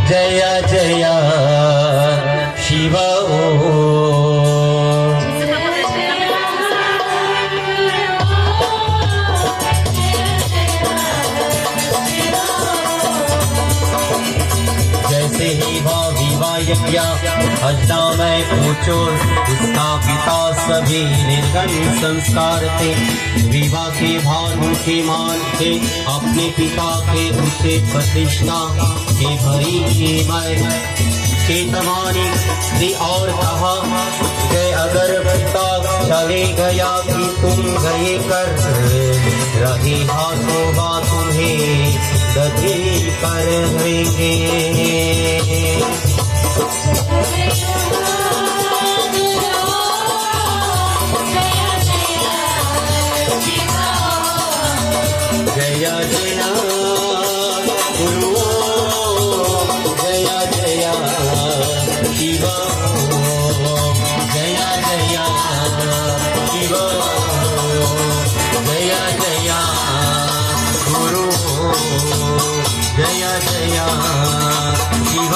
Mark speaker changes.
Speaker 1: जय जय शिव जैसे ही विवाह यज्ञ हजना में पूछो उसका पिता सभी निर्गण संस्कार थे। विवाह के भानु के मान थे अपने पिता के ऊंचे प्रतिष्ठा के भरी के मैं चेतवानी दी और कहा कि अगर पिता चले गया कि तुम गए कर रहे हाथों बा तुम्हें गति कर देंगे। जय जय गुरु जय जय शिव जय जय शिव जय जय गुरु जय जय शिव।